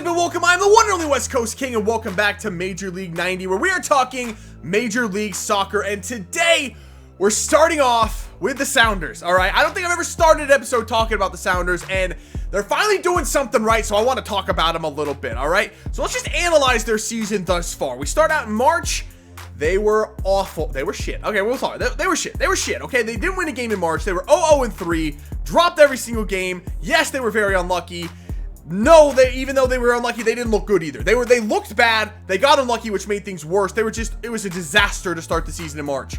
up and welcome, I'm the one and only West Coast King, and welcome back to Major League 90, where we are talking Major League Soccer, and today we're starting off with the Sounders, alright? I don't think I've ever started an episode talking about the Sounders, and they're finally doing something right, so I want to talk about them a little bit, alright? So let's just analyze their season thus far. We start out in March. They were awful. They were shit. Okay, we'll talk. They were shit. They were shit, okay? They didn't win a game in March. They were 0-3, dropped every single game. Yes, they were very unlucky. No, even though they were unlucky, they didn't look good either. They looked bad. They got unlucky, which made things worse. It was a disaster to start the season in March.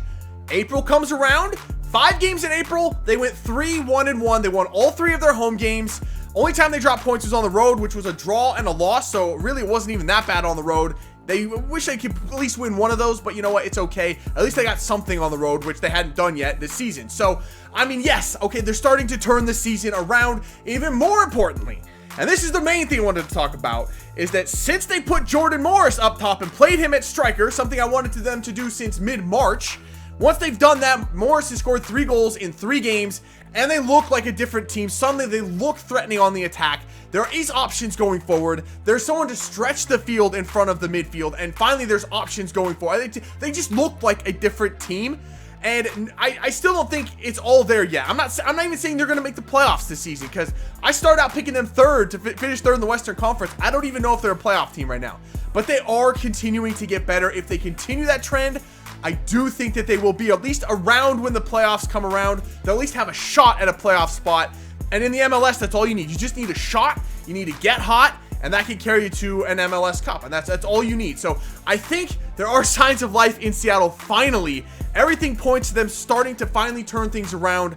April comes around. 5 games in April. They went 3-1-1. They won all 3 of their home games. Only time they dropped points was on the road, which was a draw and a loss. So really, it wasn't even that bad on the road. They wish they could at least win one of those, but you know what? It's okay. At least they got something on the road, which they hadn't done yet this season. So, I mean, yes, okay, they're starting to turn the season around. Even more importantly, and this is the main thing I wanted to talk about, is that since they put Jordan Morris up top and played him at striker, something I wanted them to do since mid-March, once they've done that, Morris has scored 3 goals in 3 games, and they look like a different team. Suddenly, they look threatening on the attack. There is options going forward. There's someone to stretch the field in front of the midfield, and finally, there's options going forward. They just look like a different team, and I still don't think it's all there yet. I'm not even saying they're going to make the playoffs this season, because I started out picking them third to finish third in the Western Conference. I don't even know if they're a playoff team right now, but they are continuing to get better. If they continue that trend, I do think that they will be at least around when the playoffs come around. They'll at least have a shot at a playoff spot. And in the MLS, that's all you need. You just need a shot. You need to get hot, and that can carry you to an MLS Cup. And that's all you need. So I think there are signs of life in Seattle finally. Everything points to them starting to finally turn things around.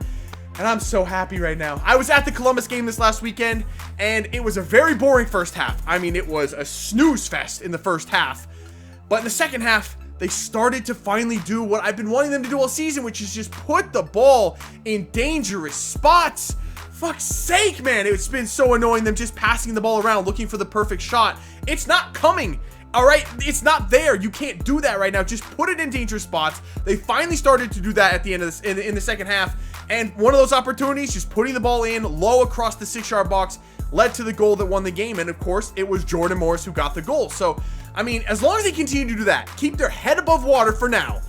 And I'm so happy right now. I was at the Columbus game this last weekend, and it was a very boring first half. I mean, it was a snooze fest in the first half. But in the second half, they started to finally do what I've been wanting them to do all season, which is just put the ball in dangerous spots. Fuck's sake, man. It's been so annoying them just passing the ball around, looking for the perfect shot. It's not coming. All right, it's not there. You can't do that right now. Just put it in dangerous spots. They finally started to do that at the end of this, in the second half. And one of those opportunities, just putting the ball in low across the 6-yard box, led to the goal that won the game. And of course, it was Jordan Morris who got the goal. So, I mean, as long as they continue to do that, keep their head above water for now,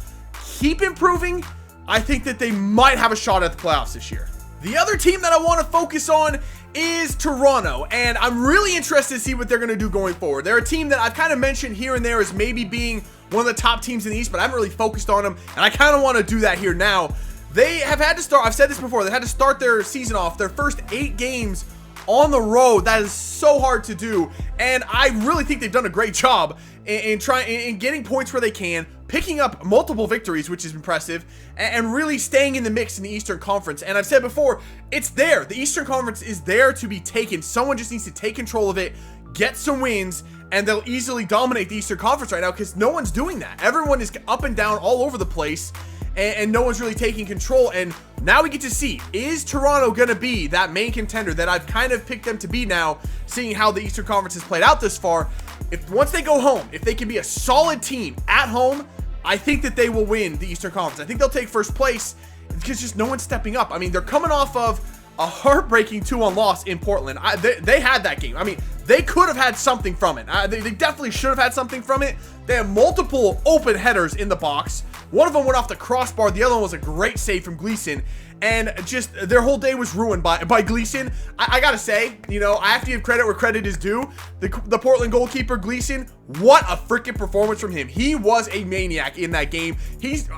keep improving, I think that they might have a shot at the playoffs this year. The other team that I want to focus on is Toronto, and I'm really interested to see what they're going to do going forward. They're a team that I've kind of mentioned here and there as maybe being one of the top teams in the East, but I haven't really focused on them, and I kind of want to do that here now. They have had to start, I've said this before, they had to start their season off, their first 8 games on the road. That is so hard to do, and I really think they've done a great job in getting points where they can, picking up multiple victories, which is impressive, and really staying in the mix in the Eastern Conference. And I've said before, it's there. The Eastern Conference is there to be taken. Someone just needs to take control of it, get some wins, and they'll easily dominate the Eastern Conference right now, because no one's doing that. Everyone is up and down all over the place, and no one's really taking control. And now we get to see, is Toronto going to be that main contender that I've kind of picked them to be now, seeing how the Eastern Conference has played out this far? Once they go home, if they can be a solid team at home, I think that they will win the Eastern Conference. I think they'll take first place because just no one's stepping up. I mean, they're coming off of a heartbreaking 2-1 loss in Portland. They had that game. I mean, they could have had something from it. They definitely should have had something from it. They had multiple open headers in the box. One of them went off the crossbar. The other one was a great save from Gleason. And just their whole day was ruined by Gleason. I gotta say, you know, I have to give credit where credit is due. The Portland goalkeeper, Gleason, what a freaking performance from him. He was a maniac in that game.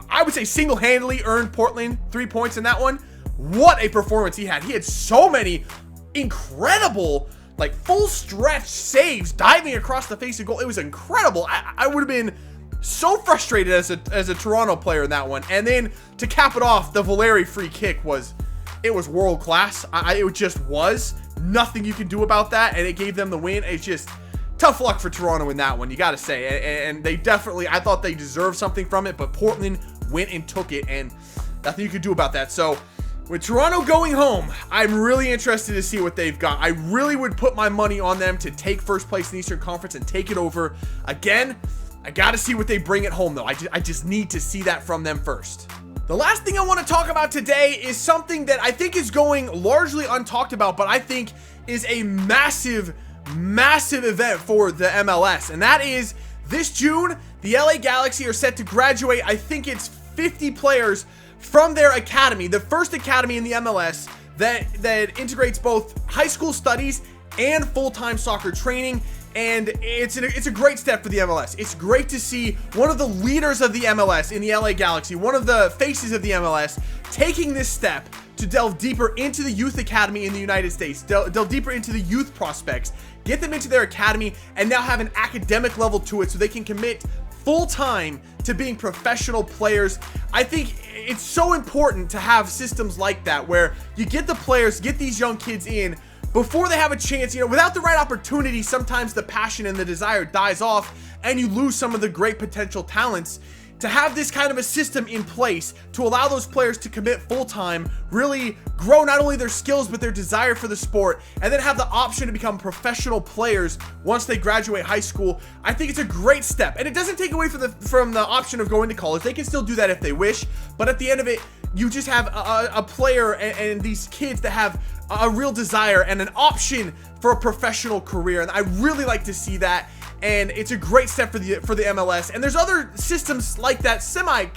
I would say, single-handedly earned Portland 3 points in that one. What a performance he had. He had so many incredible, like, full stretch saves diving across the face of goal. It was incredible. I would have been so frustrated as a Toronto player in that one. And then to cap it off, the Valeri free kick was world class. It just was nothing you can do about that, and it gave them the win. It's just tough luck for Toronto in that one, you gotta say. And they definitely, I thought they deserved something from it, but Portland went and took it, and nothing you could do about that. So with Toronto going home, I'm really interested to see what they've got. I really would put my money on them to take first place in the Eastern Conference and take it over. Again, I got to see what they bring at home, though. I just need to see that from them first. The last thing I want to talk about today is something that I think is going largely untalked about, but I think is a massive, massive event for the MLS, and that is this June, the LA Galaxy are set to graduate, I think it's 50 players from their academy, the first academy in the MLS that integrates both high school studies and full-time soccer training. And it's a great step for the MLS. It's great to see one of the leaders of the MLS in the LA Galaxy, one of the faces of the MLS, taking this step to delve deeper into the youth academy in the United States, delve deeper into the youth prospects, get them into their academy, and now have an academic level to it so they can commit full-time to being professional players. I think it's so important to have systems like that where you get the players, get these young kids in before they have a chance. You know, without the right opportunity, sometimes the passion and the desire dies off and you lose some of the great potential talents. To have this kind of a system in place to allow those players to commit full-time, really grow not only their skills but their desire for the sport, and then have the option to become professional players once they graduate high school, I think it's a great step. And it doesn't take away from the option of going to college. They can still do that if they wish, but at the end of it, you just have a player and these kids that have a real desire and an option for a professional career, and I really like to see that. And it's a great step for the MLS, and there's other systems like that,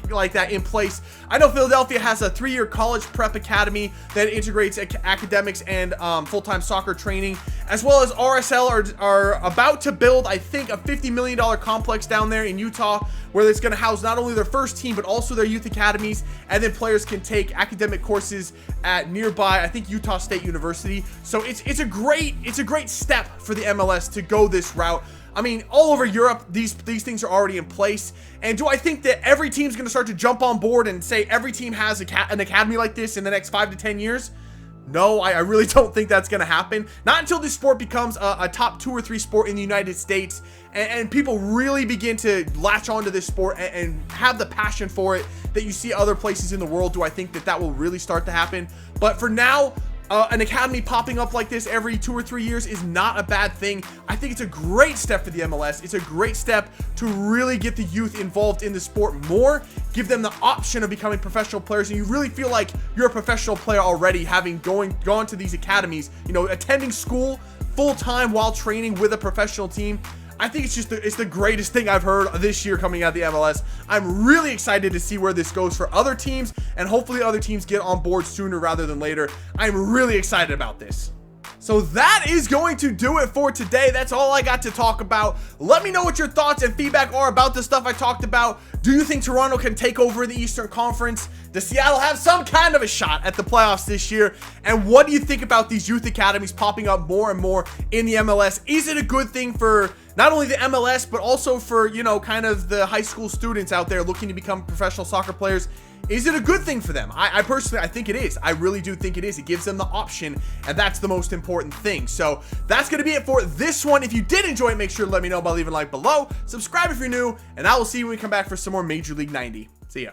like that in place. I know Philadelphia has a 3-year college prep academy that integrates academics and full-time soccer training, as well as RSL are about to build, I think, a $50 million complex down there in Utah, where it's going to house not only their first team but also their youth academies, and then players can take academic courses at nearby, I think, Utah State University. So it's a great step for the MLS to go this route. I mean, all over Europe, these things are already in place. And do I think that every team's going to start to jump on board and say every team has an academy like this in the next 5 to 10 years? No, I really don't think that's going to happen. Not until this sport becomes a top 2 or 3 sport in the United States, and people really begin to latch onto this sport and have the passion for it that you see other places in the world. Do I think that will really start to happen? But for now, an academy popping up like this every 2 or 3 years is not a bad thing. I think it's a great step for the MLS. It's a great step to really get the youth involved in the sport more, give them the option of becoming professional players, and you really feel like you're a professional player already, having gone to these academies, you know, attending school full-time while training with a professional team. I think it's the greatest thing I've heard this year coming out of the MLS. I'm really excited to see where this goes for other teams, and hopefully other teams get on board sooner rather than later. I'm really excited about this. So that is going to do it for today. That's all I got to talk about. Let me know what your thoughts and feedback are about the stuff I talked about. Do you think Toronto can take over the Eastern Conference? Does Seattle have some kind of a shot at the playoffs this year? And what do you think about these youth academies popping up more and more in the MLS? Is it a good thing for not only the MLS, but also for, you know, kind of the high school students out there looking to become professional soccer players? Is it a good thing for them? I personally, I think it is. I really do think it is. It gives them the option, and that's the most important thing. So that's going to be it for this one. If you did enjoy it, make sure to let me know by leaving a like below. Subscribe if you're new, and I will see you when we come back for some more Major League 90. See ya.